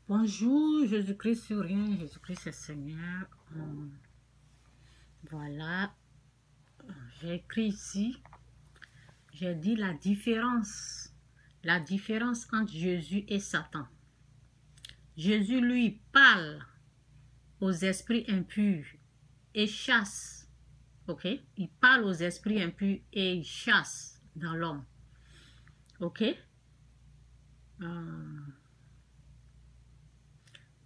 Bonjour, Jésus-Christ sur rien, Jésus-Christ est Seigneur. Voilà, j'ai écrit ici, j'ai dit la différence entre Jésus et Satan. Jésus, lui, parle aux esprits impurs et chasse, ok? Il parle aux esprits impurs et il chasse dans l'homme, ok?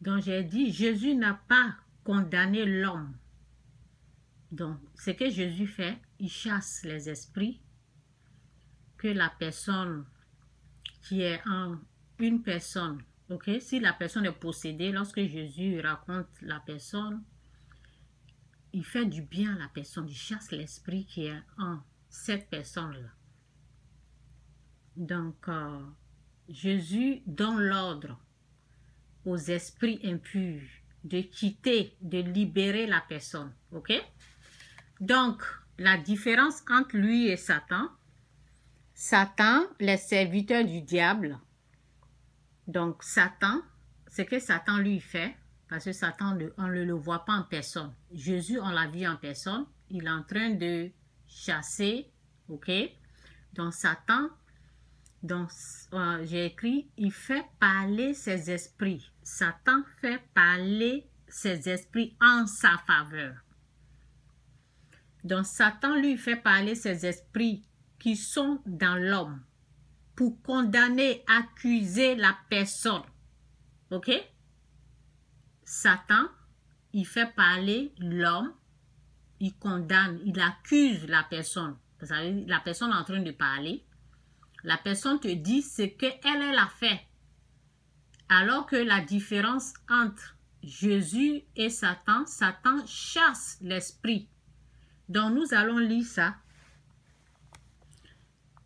Donc, j'ai dit, Jésus n'a pas condamné l'homme. Donc, ce que Jésus fait, il chasse les esprits que la personne qui est une personne, ok? Si la personne est possédée, lorsque Jésus raconte la personne, il fait du bien à la personne, il chasse l'esprit qui est en cette personne-là. Donc, Jésus donne l'ordre aux esprits impurs de quitter, de libérer la personne, ok? Donc, la différence entre lui et Satan, les serviteurs du diable. Donc, Satan, ce que Satan lui fait, parce que Satan, on ne le voit pas en personne. Jésus, on l'a vu en personne, il est en train de chasser, ok? Donc, Satan, j'ai écrit, il fait parler ses esprits. Satan fait parler ses esprits en sa faveur. Donc, Satan lui fait parler ses esprits qui sont dans l'homme pour condamner, accuser la personne. Ok? Satan, il fait parler l'homme, il condamne, il accuse la personne. Vous savez, la personne est en train de parler. La personne te dit ce qu'elle a fait. Alors que la différence entre Jésus et Satan, Satan chasse l'esprit. Donc, nous allons lire ça.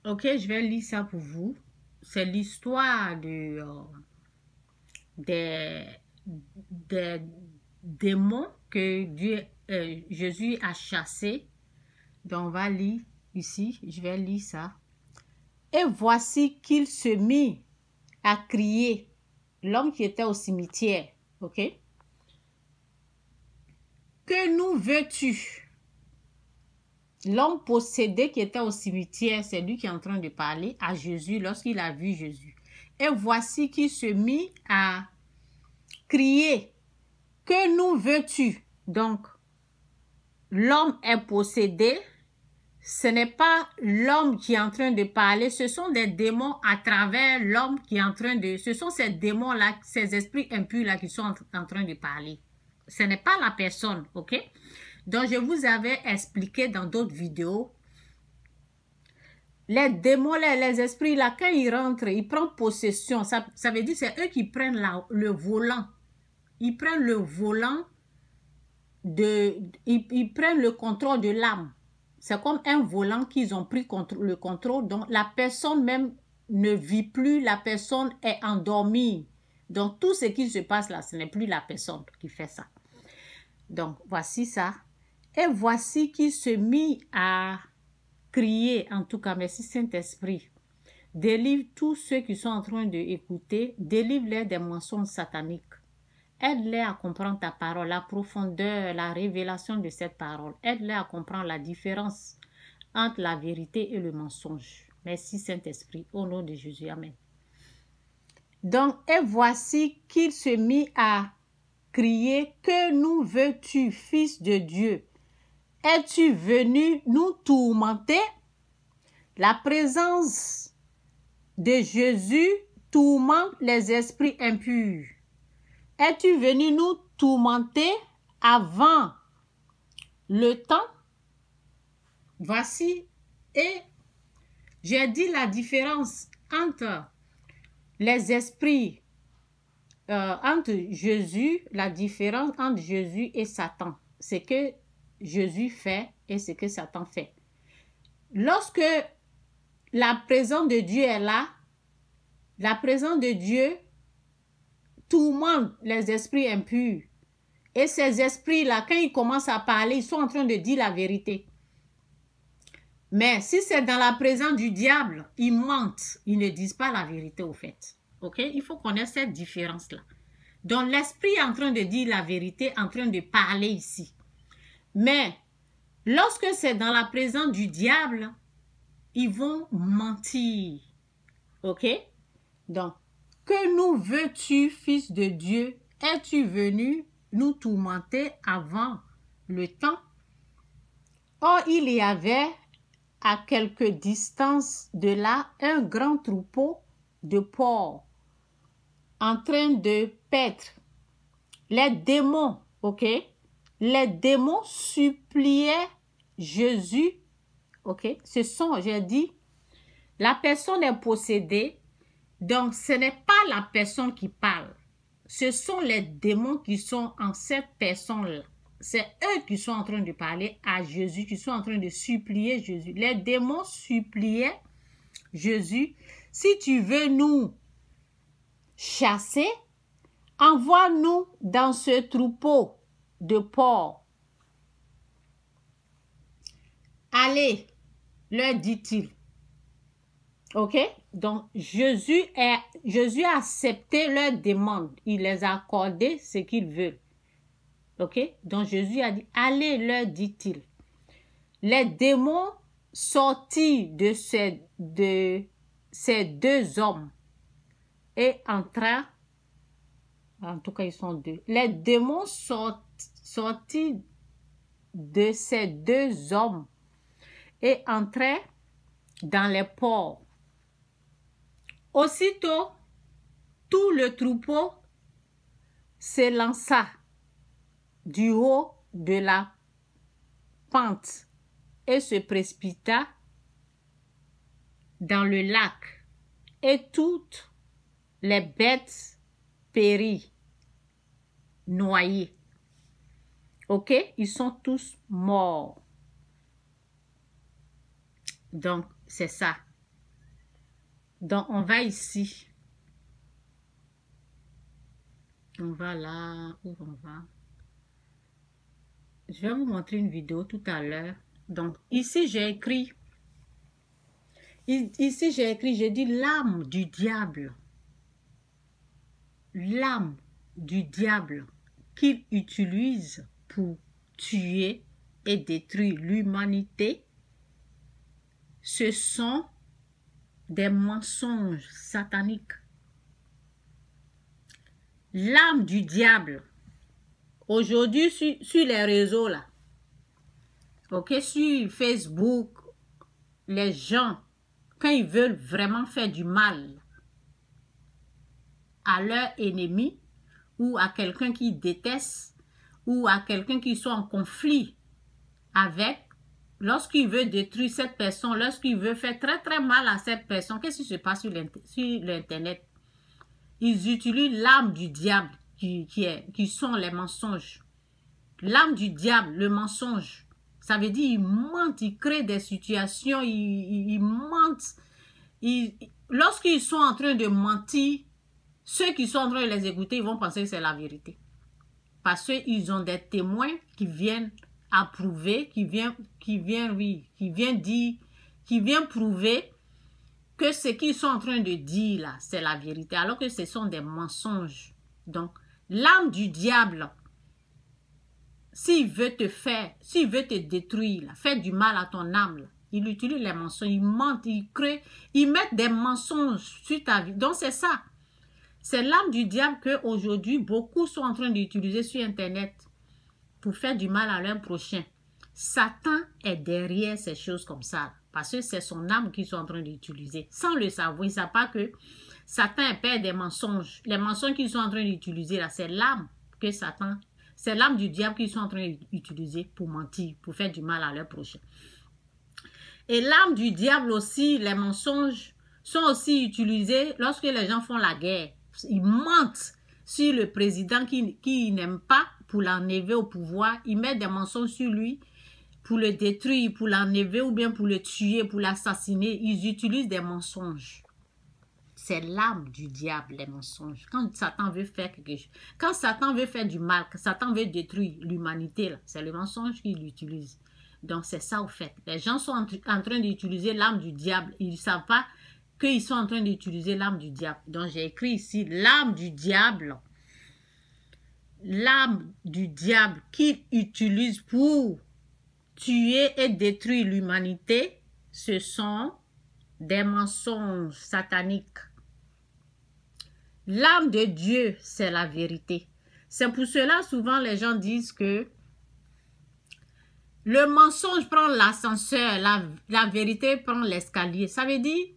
Ok, je vais lire ça pour vous. C'est l'histoire des démons que Jésus a chassés. Donc, on va lire ici. Je vais lire ça. Et voici qu'il se mit à crier. L'homme qui était au cimetière. Ok? Que nous veux-tu? L'homme possédé qui était au cimetière, c'est lui qui est en train de parler à Jésus lorsqu'il a vu Jésus. Et voici qu'il se mit à crier. Que nous veux-tu? Donc, l'homme est possédé. Ce n'est pas l'homme qui est en train de parler. Ce sont des démons à travers l'homme qui est en train de... Ce sont ces démons-là, ces esprits impurs-là qui sont en train de parler. Ce n'est pas la personne, ok? Donc, je vous avais expliqué dans d'autres vidéos, les démons, les esprits, là, quand ils rentrent, ils prennent possession. Ça veut dire que c'est eux qui prennent le volant. Ils prennent le volant, ils prennent le contrôle de l'âme. C'est comme un volant qu'ils ont pris le contrôle. Donc, la personne même ne vit plus, la personne est endormie. Donc, tout ce qui se passe là, ce n'est plus la personne qui fait ça. Donc, voici ça. Et voici qu'il se mit à crier, en tout cas, merci Saint-Esprit. Délivre tous ceux qui sont en train d'écouter, délivre-les des mensonges sataniques. Aide-les à comprendre ta parole, la profondeur, la révélation de cette parole. Aide-les à comprendre la différence entre la vérité et le mensonge. Merci Saint-Esprit, au nom de Jésus. Amen. Donc, et voici qu'il se mit à crier, que nous veux-tu, Fils de Dieu? Es-tu venu nous tourmenter? La présence de Jésus tourmente les esprits impurs. Es-tu venu nous tourmenter avant le temps? Voici, et j'ai dit la différence entre les esprits, entre Jésus, la différence entre Jésus et Satan. C'est que Jésus fait et ce que Satan fait. Lorsque la présence de Dieu est là, la présence de Dieu tourmente les esprits impurs. Et ces esprits-là, quand ils commencent à parler, ils sont en train de dire la vérité. Mais si c'est dans la présence du diable, ils mentent. Ils ne disent pas la vérité au fait. Ok? Il faut connaître cette différence-là. Donc, l'esprit est en train de dire la vérité, en train de parler ici. Mais, lorsque c'est dans la présence du diable, ils vont mentir. OK? Donc, que nous veux-tu, fils de Dieu? Es-tu venu nous tourmenter avant le temps? Or, il y avait à quelque distance de là un grand troupeau de porcs en train de paître. Les démons, ok? Les démons suppliaient Jésus, ok? Ce sont, j'ai dit, la personne est possédée, donc ce n'est pas la personne qui parle. Ce sont les démons qui sont en cette personne-là. C'est eux qui sont en train de parler à Jésus, qui sont en train de supplier Jésus. Les démons suppliaient Jésus, si tu veux nous chasser, envoie-nous dans ce troupeau de porcs. Allez, leur dit-il. Ok? Donc, Jésus a accepté leur demande. Il les a accordé ce qu'ils veulent. Ok? Donc, Jésus a dit, allez, leur dit-il. Les démons sortis de ces deux hommes et entrèrent, en tout cas, ils sont deux. Les démons sortis de ces deux hommes et entrèrent dans les porcs. Aussitôt, tout le troupeau s'élança du haut de la pente et se précipita dans le lac, et toutes les bêtes périrent, noyées. Ok? Ils sont tous morts. Donc, c'est ça. Donc, on va ici. On va là. Où on va? Je vais vous montrer une vidéo tout à l'heure. Donc, ici, j'ai écrit. Ici, j'ai dit l'âme du diable. L'âme du diable qu'il utilise pour tuer et détruire l'humanité. Ce sont des mensonges sataniques. L'âme du diable. Aujourd'hui, sur les réseaux, là, ok, sur Facebook, les gens, quand ils veulent vraiment faire du mal à leur ennemi, ou à quelqu'un qu'ils détestent, ou à quelqu'un qui soit en conflit avec, lorsqu'il veut détruire cette personne, lorsqu'il veut faire très très mal à cette personne, qu'est-ce qui se passe sur l'Internet? Ils utilisent l'âme du diable qui sont les mensonges. L'âme du diable, le mensonge, ça veut dire ils mentent, ils créent des situations, ils mentent. Lorsqu'ils sont en train de mentir, ceux qui sont en train de les écouter, ils vont penser que c'est la vérité. Parce qu'ils ont des témoins qui viennent approuver, qui viennent prouver que ce qu'ils sont en train de dire là, c'est la vérité, alors que ce sont des mensonges. Donc, l'âme du diable, s'il veut te détruire, là, faire du mal à ton âme, là, il utilise les mensonges, il ment, il crée, il met des mensonges sur ta vie. Donc, c'est ça. C'est l'âme du diable qu'aujourd'hui, beaucoup sont en train d'utiliser sur Internet pour faire du mal à leur prochain. Satan est derrière ces choses comme ça. Parce que c'est son âme qu'ils sont en train d'utiliser. Sans le savoir, ils ne savent pas que Satan est père des mensonges. Les mensonges qu'ils sont en train d'utiliser là, c'est l'âme que Satan, c'est l'âme du diable qu'ils sont en train d'utiliser pour mentir, pour faire du mal à leur prochain. Et l'âme du diable aussi, les mensonges sont aussi utilisés lorsque les gens font la guerre. Ils mentent sur le président qui n'aime pas pour l'enlever au pouvoir. Ils mettent des mensonges sur lui pour le détruire, pour l'enlever ou bien pour le tuer, pour l'assassiner. Ils utilisent des mensonges. C'est l'âme du diable, les mensonges. Quand Satan veut faire quelque chose, quand Satan veut faire du mal, quand Satan veut détruire l'humanité, c'est le mensonge qu'il utilise. Donc, c'est ça au fait. Les gens sont en train d'utiliser l'âme du diable. Ils ne savent pas qu'ils sont en train d'utiliser l'âme du diable. Donc, j'ai écrit ici, l'âme du diable l'arme du diable qu'il utilise pour tuer et détruire l'humanité, ce sont des mensonges sataniques. L'arme de Dieu, c'est la vérité. C'est pour cela, souvent, les gens disent que le mensonge prend l'ascenseur, la vérité prend l'escalier. Ça veut dire,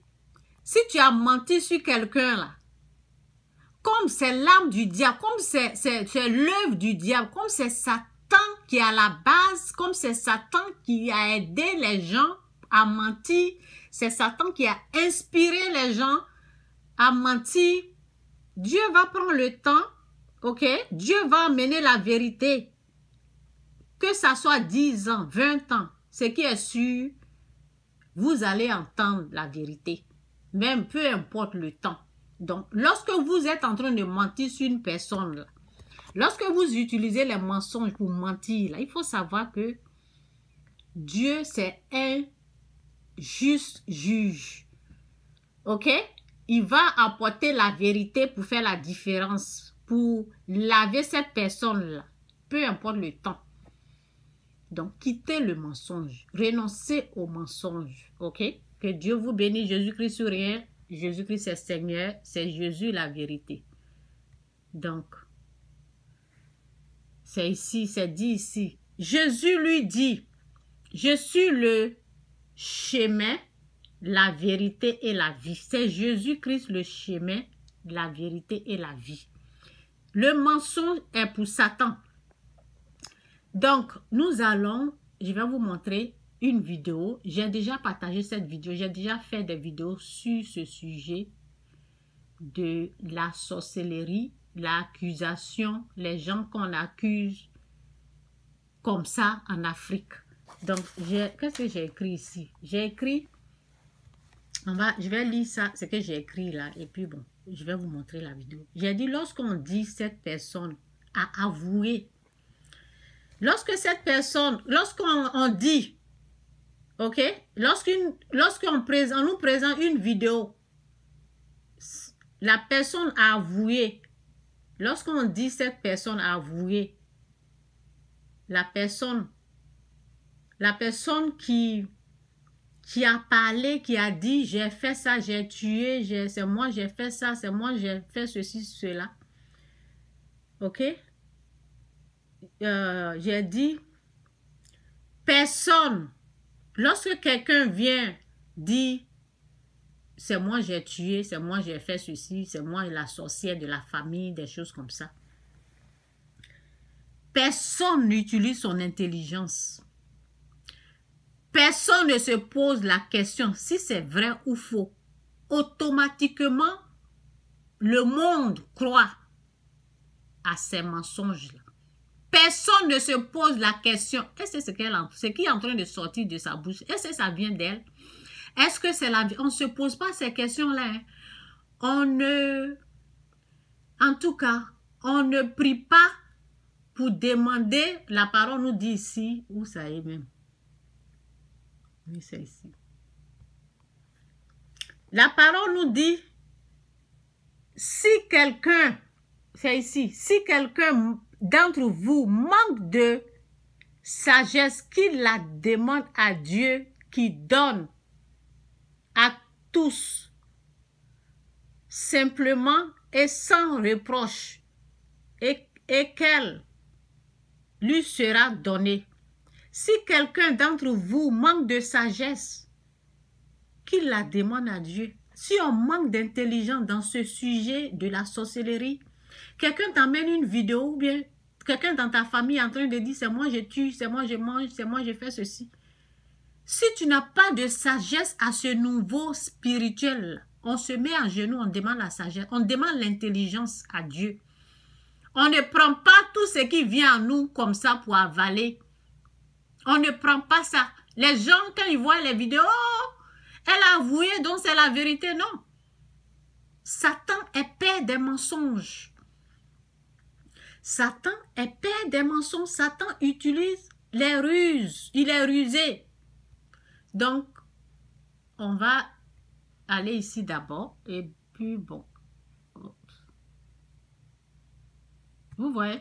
si tu as menti sur quelqu'un, là, comme c'est l'arme du diable, comme c'est l'œuvre du diable, comme c'est Satan qui est à la base, comme c'est Satan qui a aidé les gens à mentir, c'est Satan qui a inspiré les gens à mentir, Dieu va prendre le temps, ok? Dieu va amener la vérité. Que ça soit 10 ans, 20 ans, ce qui est sûr, vous allez entendre la vérité. Même peu importe le temps. Donc, lorsque vous êtes en train de mentir sur une personne, là, lorsque vous utilisez les mensonges pour mentir, là, il faut savoir que Dieu, c'est un juste juge. Ok? Il va apporter la vérité pour faire la différence, pour laver cette personne-là, peu importe le temps. Donc, quittez le mensonge, renoncez au mensonge, ok? Que Dieu vous bénisse, Jésus-Christ sur rien, Jésus-Christ est Seigneur, c'est Jésus la vérité. Donc, c'est ici, c'est dit ici. Jésus lui dit, je suis le chemin, la vérité et la vie. C'est Jésus-Christ le chemin, la vérité et la vie. Le mensonge est pour Satan. Donc, je vais vous montrer une vidéo. J'ai déjà partagé cette vidéo. J'ai déjà fait des vidéos sur ce sujet de la sorcellerie, l'accusation, les gens qu'on accuse comme ça en Afrique. Donc, qu'est-ce que j'ai écrit ici? J'ai écrit, je vais lire ça, ce que j'ai écrit là, et puis bon, je vais vous montrer la vidéo. J'ai dit, lorsqu'on dit cette personne a avoué, lorsqu'on dit, ok, lorsqu'on nous présente une vidéo, la personne a avoué, lorsqu'on dit cette personne a avoué, la personne qui a parlé, qui a dit, j'ai fait ça, j'ai tué, c'est moi, j'ai fait ça, c'est moi, j'ai fait ceci, cela. Ok? J'ai dit, personne, lorsque quelqu'un vient dire, c'est moi j'ai tué, c'est moi j'ai fait ceci, c'est moi la sorcière de la famille, des choses comme ça. Personne n'utilise son intelligence. Personne ne se pose la question si c'est vrai ou faux. Automatiquement, le monde croit à ces mensonges-là. Personne ne se pose la question, est-ce que ce qui est en train de sortir de sa bouche, est-ce que ça vient d'elle? Est-ce que c'est la vie? On ne se pose pas ces questions-là. Hein. En tout cas, on ne prie pas pour demander, la parole nous dit ici, où ça est même. Oui, c'est ici. La parole nous dit, si quelqu'un, c'est ici, si quelqu'un d'entre vous manque de sagesse, qu'il la demande à Dieu qui donne à tous, simplement et sans reproche, et qu'elle lui sera donnée. Si quelqu'un d'entre vous manque de sagesse, qu'il la demande à Dieu. Si on manque d'intelligence dans ce sujet de la sorcellerie, quelqu'un t'amène une vidéo ou bien quelqu'un dans ta famille en train de dire c'est moi je tue, c'est moi je mange, c'est moi je fais ceci. Si tu n'as pas de sagesse à ce niveau spirituel, on se met à genoux, on demande la sagesse, on demande l'intelligence à Dieu. On ne prend pas tout ce qui vient à nous comme ça pour avaler. On ne prend pas ça. Les gens, quand ils voient les vidéos, oh, elle a avoué, donc c'est la vérité. Non. Satan est père des mensonges. Satan est père des mensonges. Satan utilise les ruses. Il est rusé. Donc, on va aller ici d'abord. Et puis, bon. Vous voyez?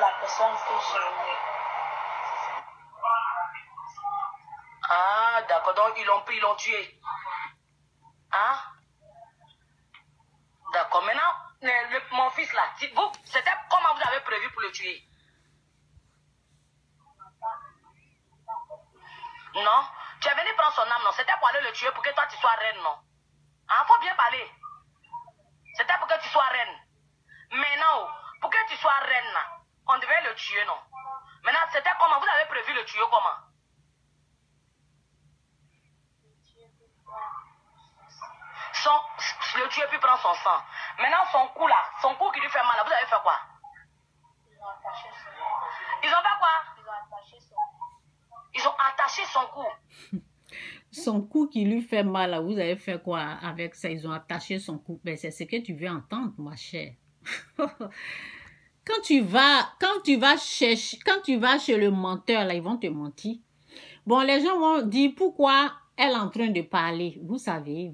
la personne que j'aimais. Ah, d'accord. Donc, ils l'ont pris, ils l'ont tué. Hein? D'accord. Maintenant, mon fils là, c'était comment vous avez prévu pour le tuer? Non? Tu es venu prendre son âme, non? C'était pour aller le tuer pour que toi tu sois reine, non? Hein? Faut bien parler. C'était pour que tu sois reine. Mais non, pour que tu sois reine là, on devait le tuer, non? Maintenant, c'était comment? Vous avez prévu le tuer comment? Le tuer puis prendre son sang. Maintenant, son cou là, son cou qui lui fait mal, là, vous avez fait quoi? Ils ont attaché son cou. Ils ont fait quoi? Ils ont attaché son cou. Ils ont attaché son cou. Son cou qui lui fait mal, là, vous avez fait quoi avec ça? Ils ont attaché son cou. Ben, c'est ce que tu veux entendre, ma chère. Quand tu vas chez le menteur, là, ils vont te mentir. Bon, les gens vont dire pourquoi elle est en train de parler. Vous savez.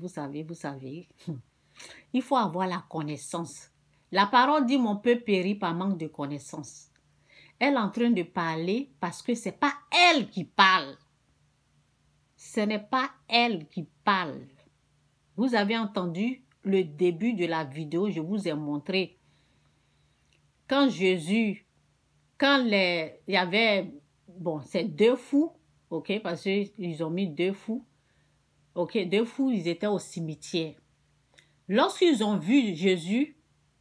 Il faut avoir la connaissance. La parole dit mon peuple périt par manque de connaissance. Elle est en train de parler parce que c'est pas elle qui parle. Ce n'est pas elle qui parle. Vous avez entendu le début de la vidéo, je vous ai montré. Quand Jésus, il y avait, bon, c'est 2 fous, ok, parce qu'ils ont mis 2 fous. Ok, 2 fous, ils étaient au cimetière. Lorsqu'ils ont vu Jésus,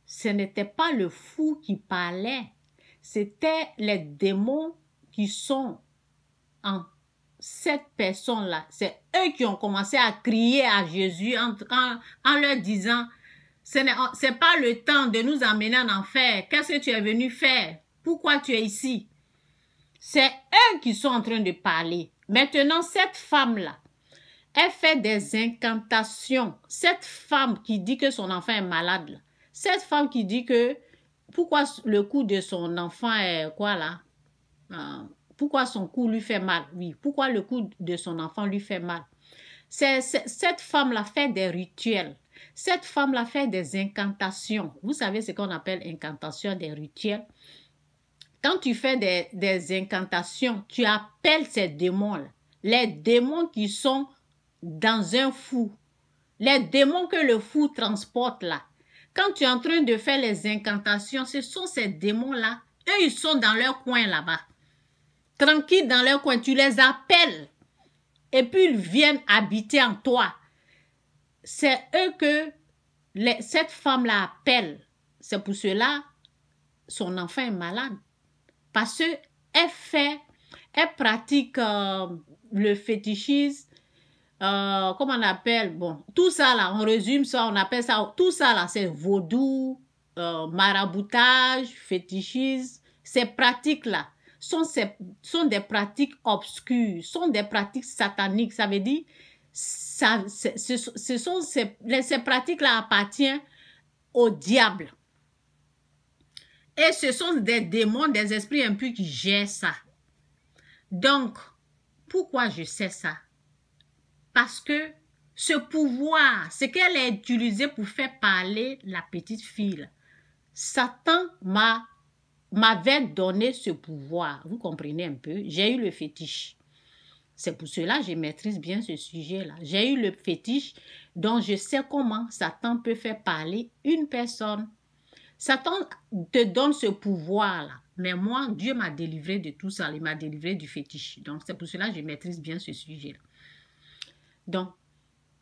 ce n'était pas le fou qui parlait, c'était les démons qui sont en cette personne-là. C'est eux qui ont commencé à crier à Jésus en leur disant, ce n'est pas le temps de nous emmener en enfer. Qu'est-ce que tu es venu faire? Pourquoi tu es ici? C'est eux qui sont en train de parler. Maintenant, cette femme-là, elle fait des incantations. Cette femme qui dit que son enfant est malade, là. Cette femme qui dit que pourquoi le cou de son enfant est quoi là? Pourquoi son cou lui fait mal? Oui, pourquoi le cou de son enfant lui fait mal? Cette femme-là fait des rituels. Cette femme-là fait des incantations. Vous savez ce qu'on appelle incantation, des rituels. Quand tu fais des incantations, tu appelles ces démons-là. Les démons qui sont dans un fou. Les démons que le fou transporte là. Quand tu es en train de faire les incantations, ce sont ces démons-là. Eux, ils sont dans leur coin là-bas. Tranquilles dans leur coin. Tu les appelles. Et puis, ils viennent habiter en toi. C'est eux que cette femme-là appelle. C'est pour cela son enfant est malade. Parce qu'elle pratique le fétichisme. Comment on appelle, bon, tout ça là, on résume ça, on appelle ça, tout ça là, c'est vaudou, maraboutage, fétichisme, ces pratiques là, sont des pratiques obscures, sont des pratiques sataniques, ça veut dire, ces pratiques là appartiennent au diable. Et ce sont des démons, des esprits impurs qui gèrent ça. Donc, pourquoi je sais ça? Parce que ce pouvoir, ce qu'elle a utilisé pour faire parler la petite fille, Satan m'avait donné ce pouvoir. Vous comprenez un peu? J'ai eu le fétiche. C'est pour cela que je maîtrise bien ce sujet-là. J'ai eu le fétiche, donc je sais comment Satan peut faire parler une personne. Satan te donne ce pouvoir-là. Mais moi, Dieu m'a délivré de tout ça. Il m'a délivré du fétiche. Donc, c'est pour cela que je maîtrise bien ce sujet-là. Donc,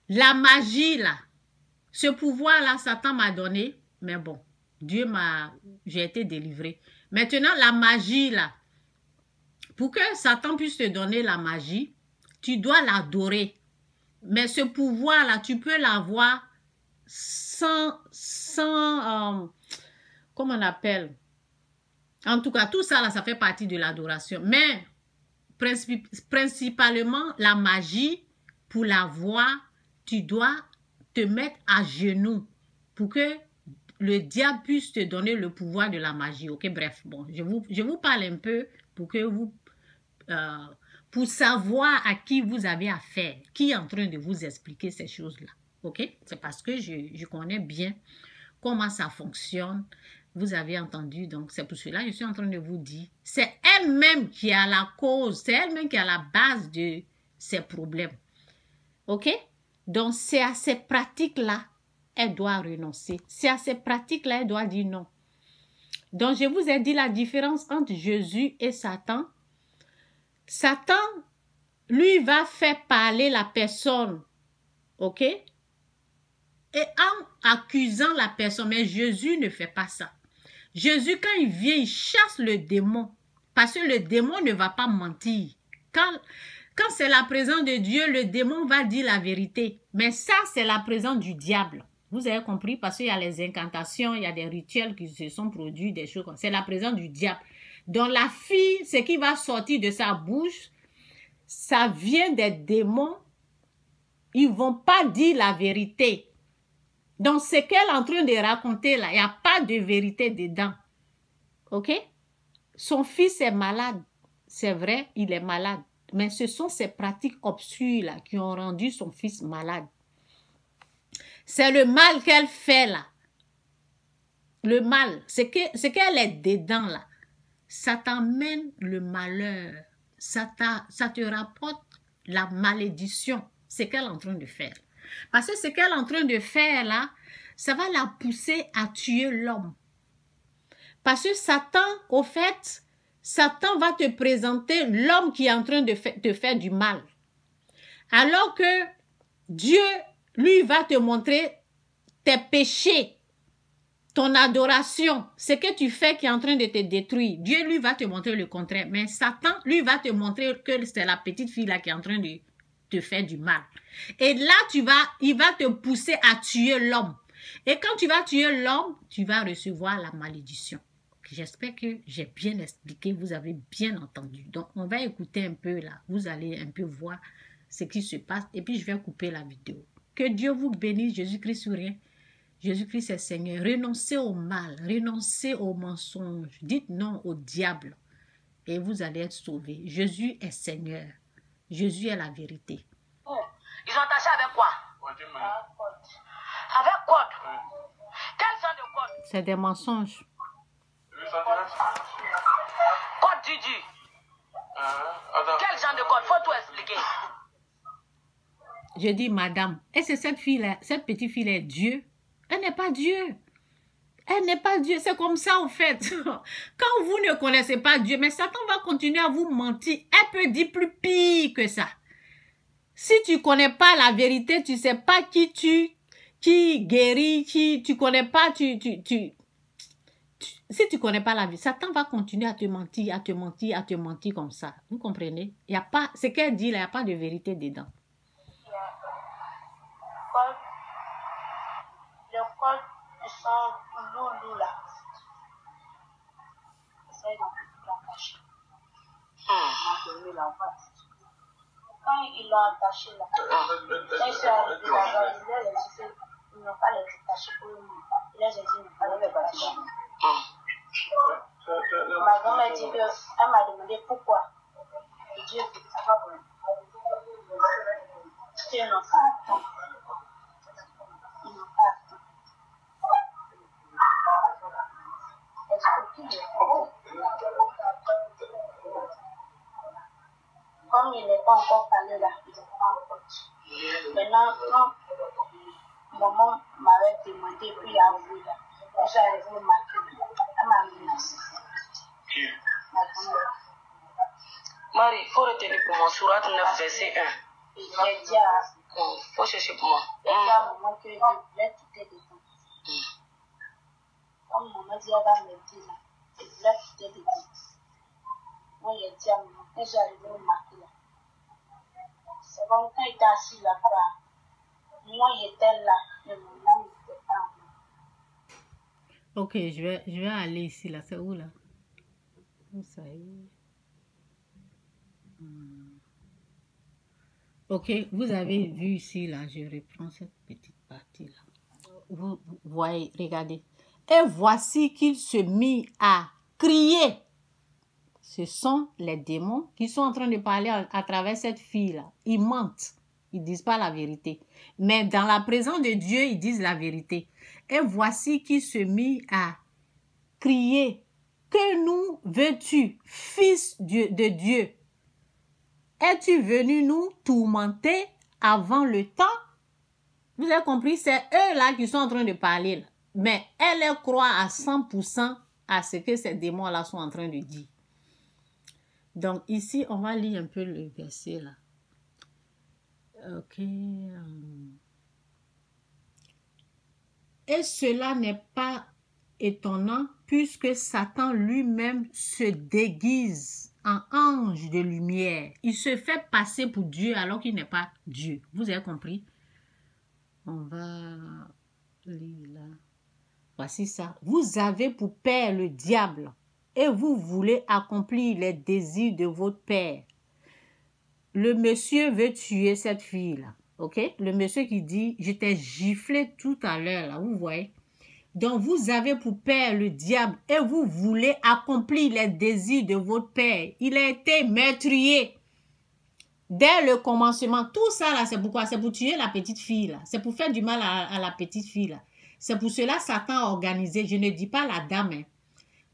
la magie, là, ce pouvoir-là, Satan m'a donné. Mais bon, j'ai été délivré. Maintenant, la magie, là, pour que Satan puisse te donner la magie, tu dois l'adorer. Mais ce pouvoir-là, tu peux l'avoir sans comment on appelle? En tout cas, tout ça, là, ça fait partie de l'adoration. Mais, principalement, la magie, pour l'avoir, tu dois te mettre à genoux pour que le diable puisse te donner le pouvoir de la magie. Ok, bref, bon, je vous parle un peu pour que pour savoir à qui vous avez affaire, qui est en train de vous expliquer ces choses-là. Ok, c'est parce que je connais bien comment ça fonctionne. Vous avez entendu, donc c'est pour cela que je suis en train de vous dire. C'est elle-même qui a la cause, c'est elle-même qui a la base de ces problèmes. Ok? Donc c'est à ces pratiques-là, elle doit renoncer. C'est à ces pratiques-là, elle doit dire non. Donc je vous ai dit la différence entre Jésus et Satan. Satan, lui, va faire parler la personne. Ok? Et en accusant la personne, mais Jésus ne fait pas ça. Jésus, quand il vient, il chasse le démon. Parce que le démon ne va pas mentir. Quand c'est la présence de Dieu, le démon va dire la vérité. Mais ça, c'est la présence du diable. Vous avez compris? Parce qu'il y a les incantations, il y a des rituels qui se sont produits, des choses comme ça. C'est la présence du diable. Donc la fille, ce qui va sortir de sa bouche, ça vient des démons. Ils ne vont pas dire la vérité. Donc, ce qu'elle est en train de raconter là, il n'y a pas de vérité dedans. Ok? Son fils est malade. C'est vrai, il est malade. Mais ce sont ces pratiques obscures là qui ont rendu son fils malade. C'est le mal qu'elle fait là. Le mal, ce qu'elle est dedans là. Ça t'emmène le malheur. Ça te rapporte la malédiction. C'est ce qu'elle est en train de faire. Parce que ce qu'elle est en train de faire là, ça va la pousser à tuer l'homme. Parce que Satan, au fait, Satan va te présenter l'homme qui est en train de te faire du mal. Alors que Dieu, lui, va te montrer tes péchés, ton adoration, ce que tu fais qui est en train de te détruire. Dieu, lui, va te montrer le contraire. Mais Satan, lui, va te montrer que c'est la petite fille là qui est en train de te faire du mal. Et là, il va te pousser à tuer l'homme. Et quand tu vas tuer l'homme, tu vas recevoir la malédiction. J'espère que j'ai bien expliqué, vous avez bien entendu. Donc, on va écouter un peu là. Vous allez un peu voir ce qui se passe. Et puis, je vais couper la vidéo. Que Dieu vous bénisse, Jésus-Christ sourire. Jésus-Christ est Seigneur. Renoncez au mal, renoncez au mensonge. Dites non au diable. Et vous allez être sauvés. Jésus est Seigneur. Jésus est la vérité. Ils ont attaché avec quoi? Avec quoi? Quel genre de code? C'est des mensonges. Code Didi. Quel genre de code? Faut tout expliquer. Je dis, madame, est-ce que cette fille-là, cette petite fille est Dieu? Elle n'est pas Dieu. Elle n'est pas Dieu. C'est comme ça, en fait. Quand vous ne connaissez pas Dieu, mais Satan va continuer à vous mentir. Elle peut dire plus pire que ça. Si tu ne connais pas la vérité, tu ne sais pas qui guérit, tu ne connais pas, si tu ne connais pas la vie, Satan va continuer à te mentir, à te mentir, à te mentir comme ça. Vous comprenez? Il y a pas, ce qu'elle dit là, il n'y a pas de vérité dedans. Le code de son loulou là. C'est dans la cache. Quand ils l'ont attaché là, quand ils sont arrivés là-bas, ils leur ont dit qu'ils n'ont pas les détacher pour nous. Ils leur ont dit qu'ils n'ont pas les détacher. Ma grand-mère dit qu'elle m'a demandé pourquoi. Et Dieu dit que ça va pour c'est un enfant. Ils n'ont pas attend. Comme il n'est pas encore parlé là, il n'est pas encore. Maintenant, quand maman m'avait demandé, puis il a voulu là, je suis arrivée au marqué, elle m'a menacé. Ma grand-mère. Marie, il faut retenir pour moi, Surat 9, verset 1. J'ai dit à Faut chercher pour moi. maman que je voulais quitter dedans. Comme maman dit, elle va m'aider là, je voulais quitter dedans. Moi, j'ai dit à maman, quand j'ai arrivé au marqué là, c'est comme quand il était assis là-bas, moi j'étais là, mais maman n'était pas là. Ok, je vais aller ici là, c'est où là? Où ça est? Ok, vous avez vu ici là, je reprends cette petite partie là. Vous voyez, regardez. Et voici qu'il se mit à crier. Ce sont les démons qui sont en train de parler à travers cette fille-là. Ils mentent. Ils ne disent pas la vérité. Mais dans la présence de Dieu, ils disent la vérité. Et voici qu'il se mit à crié, que nous veux-tu, fils de Dieu? Es-tu venu nous tourmenter avant le temps? Vous avez compris, c'est eux là qui sont en train de parler. Là. Mais elle croit à 100% à ce que ces démons-là sont en train de dire. Donc ici, on va lire un peu le verset là. Ok. Et cela n'est pas étonnant puisque Satan lui-même se déguise en ange de lumière. Il se fait passer pour Dieu alors qu'il n'est pas Dieu. Vous avez compris? On va lire là. Voici ça. Vous avez pour père le diable et vous voulez accomplir les désirs de votre père. Le monsieur veut tuer cette fille-là. Ok? Le monsieur qui dit, je t'ai giflé tout à l'heure, là, vous voyez? Donc, vous avez pour père le diable et vous voulez accomplir les désirs de votre père. Il a été meurtrier. Dès le commencement, tout ça là, c'est pourquoi? C'est pour tuer la petite fille là. C'est pour faire du mal à la petite fille là. C'est pour cela que Satan a organisé, je ne dis pas la dame, hein.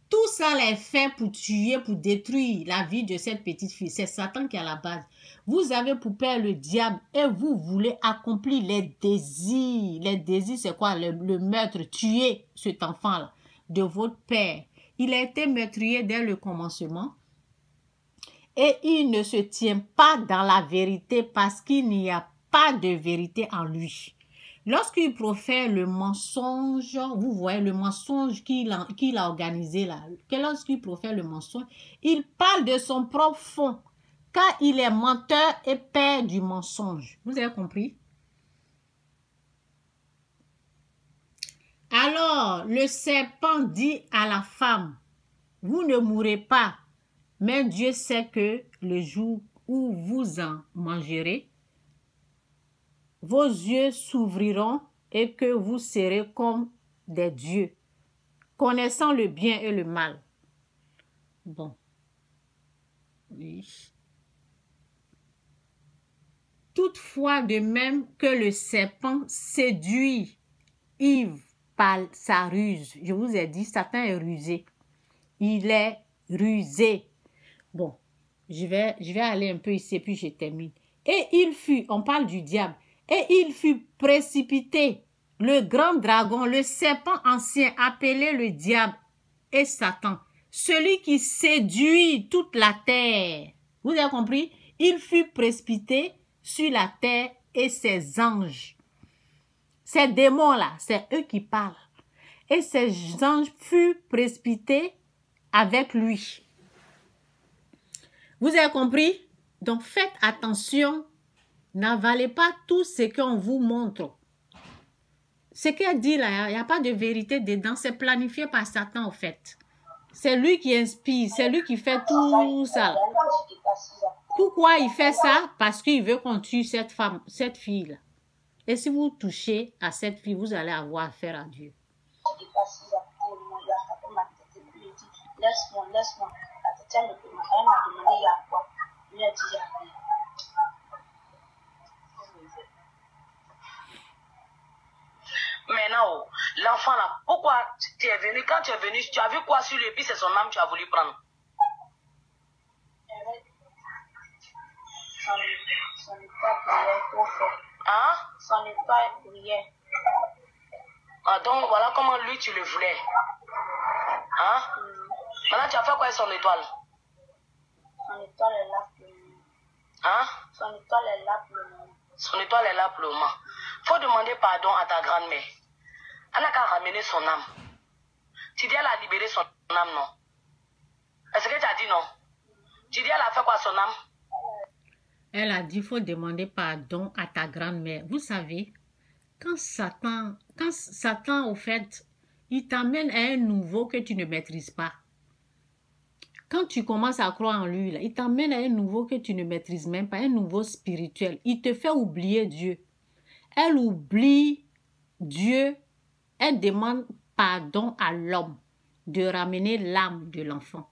Tout ça là est fait pour tuer, pour détruire la vie de cette petite fille. C'est Satan qui est à la base. Vous avez pour père le diable et vous voulez accomplir les désirs. Les désirs, c'est quoi? Le meurtre, tuer cet enfant-là de votre père. Il a été meurtrier dès le commencement et il ne se tient pas dans la vérité parce qu'il n'y a pas de vérité en lui. Lorsqu'il profère le mensonge, vous voyez le mensonge qu'il a organisé là, que lorsqu'il profère le mensonge, il parle de son propre fond, car il est menteur et père du mensonge. Vous avez compris? Alors, le serpent dit à la femme, vous ne mourrez pas, mais Dieu sait que le jour où vous en mangerez, vos yeux s'ouvriront et que vous serez comme des dieux, connaissant le bien et le mal. Bon. Oui. Toutefois, de même que le serpent séduit Ève par sa ruse. Je vous ai dit, Satan est rusé. Il est rusé. Bon, je vais aller un peu ici, puis je termine. Et il fut, on parle du diable, et il fut précipité, le grand dragon, le serpent ancien, appelé le diable et Satan, celui qui séduit toute la terre. Vous avez compris? Il fut précipité sur la terre et ses anges. Ces démons-là, c'est eux qui parlent. Et ces anges furent précipités avec lui. Vous avez compris? Donc faites attention. N'avalez pas tout ce qu'on vous montre. Ce qu'elle dit là, il n'y a pas de vérité dedans. C'est planifié par Satan, en fait. C'est lui qui inspire. C'est lui qui fait tout ça. Pourquoi il fait ça? Parce qu'il veut qu'on tue cette femme, cette fille-là. Et si vous touchez à cette fille, vous allez avoir affaire à Dieu. Laisse-moi. La tête, elle m'a demandé il y a quoi? Il a dit il y a rien. Maintenant, l'enfant là, pourquoi tu es venu? Quand tu es venu, tu as vu quoi sur lui et puis c'est son âme que tu as voulu prendre? Son état brillait trop fort. Hein? Son état brillait. Ah, donc voilà comment lui tu le voulais. Hein? Maintenant tu as fait quoi avec son étoile? Son étoile est là pour le moment. Hein? Son étoile est là pour le moment. Son étoile est là pour le moment. Faut demander pardon à ta grand-mère. Elle n'a qu'à ramener son âme. Tu dis elle a libéré son âme, non? Est-ce que tu as dit non? Tu dis elle a fait quoi son âme? Elle a dit, il faut demander pardon à ta grand-mère. Vous savez, quand Satan, au fait, il t'amène à un nouveau que tu ne maîtrises pas. Quand tu commences à croire en lui, là, il t'amène à un nouveau que tu ne maîtrises même pas, un nouveau spirituel. Il te fait oublier Dieu. Elle oublie Dieu. Elle demande pardon à l'homme de ramener l'âme de l'enfant.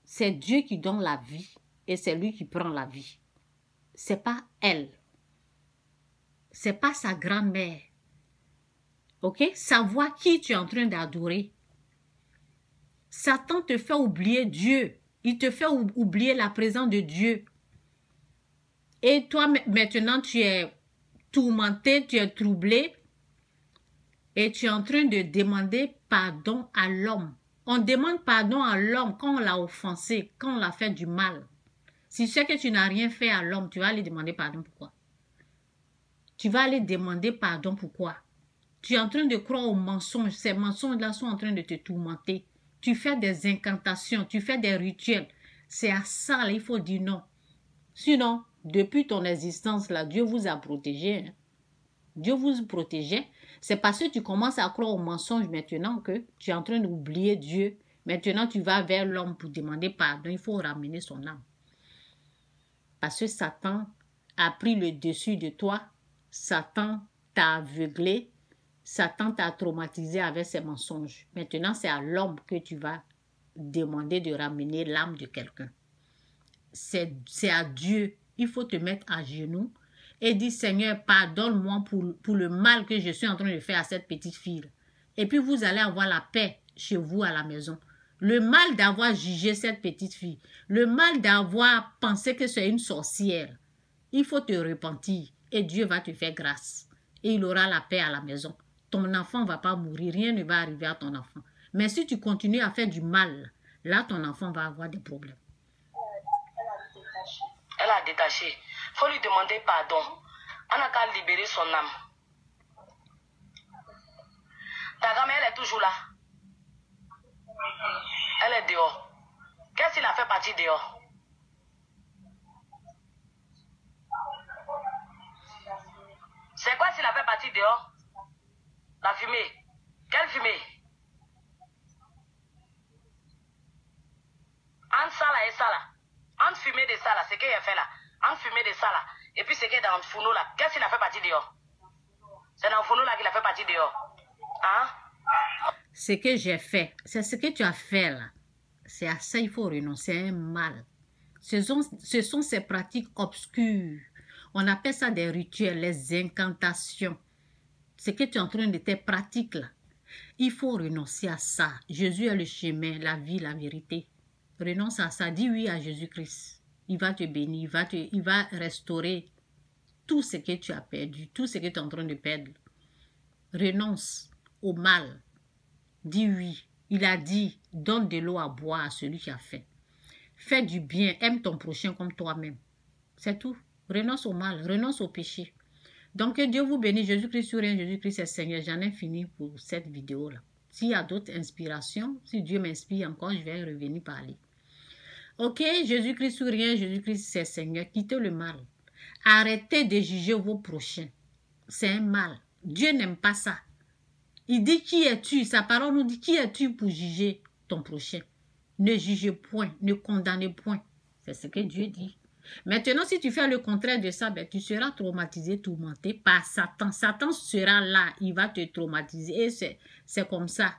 C'est Dieu qui donne la vie et c'est lui qui prend la vie. C'est pas elle. C'est pas sa grand-mère. Ok? Savoir qui tu es en train d'adorer. Satan te fait oublier Dieu. Il te fait oublier la présence de Dieu. Et toi, maintenant, tu es tourmenté, tu es troublé. Et tu es en train de demander pardon à l'homme. On demande pardon à l'homme quand on l'a offensé, quand on l'a fait du mal. Si tu sais que tu n'as rien fait à l'homme, tu vas aller demander pardon pourquoi? Tu vas aller demander pardon pourquoi? Tu es en train de croire aux mensonges. Ces mensonges-là sont en train de te tourmenter. Tu fais des incantations, tu fais des rituels. C'est à ça, là, il faut dire non. Sinon, depuis ton existence, là, Dieu vous a protégé. Hein. Dieu vous protégeait. C'est parce que tu commences à croire aux mensonges maintenant que tu es en train d'oublier Dieu. Maintenant, tu vas vers l'homme pour demander pardon. Il faut ramener son âme. Parce que Satan a pris le dessus de toi. Satan t'a aveuglé. Satan t'a traumatisé avec ses mensonges. Maintenant, c'est à l'homme que tu vas demander de ramener l'âme de quelqu'un. C'est à Dieu. Il faut te mettre à genoux et dire, Seigneur, pardonne-moi pour le mal que je suis en train de faire à cette petite fille. Et puis, vous allez avoir la paix chez vous à la maison. Le mal d'avoir jugé cette petite fille, le mal d'avoir pensé que c'est une sorcière, il faut te repentir et Dieu va te faire grâce. Et il aura la paix à la maison. Ton enfant ne va pas mourir, rien ne va arriver à ton enfant. Mais si tu continues à faire du mal, là, ton enfant va avoir des problèmes. Elle a détaché. Il faut lui demander pardon. On n'a qu'à libérer son âme. Ta grand-mère, elle est toujours là. Elle est dehors. Qu'est-ce qu'il a fait partir dehors? C'est quoi s'il a fait partir dehors? La fumée. Quelle fumée? Entre ça là et ça là. Entre fumée de ça là, c'est qu'il a fait là. Entre fumée de ça là. Et puis c'est qu'il est dans le fourneau là. Qu'est-ce qu'il a fait partir dehors? C'est dans le fourneau là qu'il a fait partir dehors. Hein? Ce que j'ai fait, c'est ce que tu as fait là. C'est à ça qu'il faut renoncer, c'est un mal. Ce sont ces pratiques obscures. On appelle ça des rituels, les incantations. Ce que tu es en train de tes pratiques là. Il faut renoncer à ça. Jésus est le chemin, la vie, la vérité. Renonce à ça. Dis oui à Jésus-Christ. Il va te bénir, il va restaurer tout ce que tu as perdu, tout ce que tu es en train de perdre. Renonce au mal. Dis oui. Il a dit, donne de l'eau à boire à celui qui a faim. Fais du bien, aime ton prochain comme toi-même. C'est tout. Renonce au mal, renonce au péché. Donc, que Dieu vous bénisse. Jésus-Christ sur rien, Jésus-Christ est Seigneur. J'en ai fini pour cette vidéo-là. S'il y a d'autres inspirations, si Dieu m'inspire encore, je vais revenir parler. Ok, Jésus-Christ sur rien, Jésus-Christ c'est Seigneur. Quittez le mal. Arrêtez de juger vos prochains. C'est un mal. Dieu n'aime pas ça. Il dit qui es-tu? Sa parole nous dit qui es-tu pour juger ton prochain? Ne jugez point, ne condamnez point. C'est ce que Dieu dit. Maintenant, si tu fais le contraire de ça, ben, tu seras traumatisé, tourmenté par Satan. Satan sera là, il va te traumatiser. Et c'est comme ça.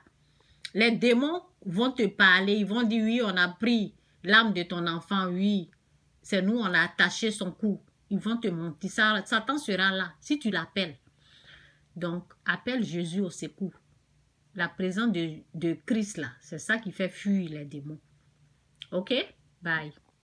Les démons vont te parler, ils vont dire oui, on a pris l'âme de ton enfant, oui. C'est nous, on a attaché son cou. Ils vont te mentir. Satan sera là, si tu l'appelles. Donc, appelle Jésus au secours. La présence de Christ là, c'est ça qui fait fuir les démons. Ok? Bye.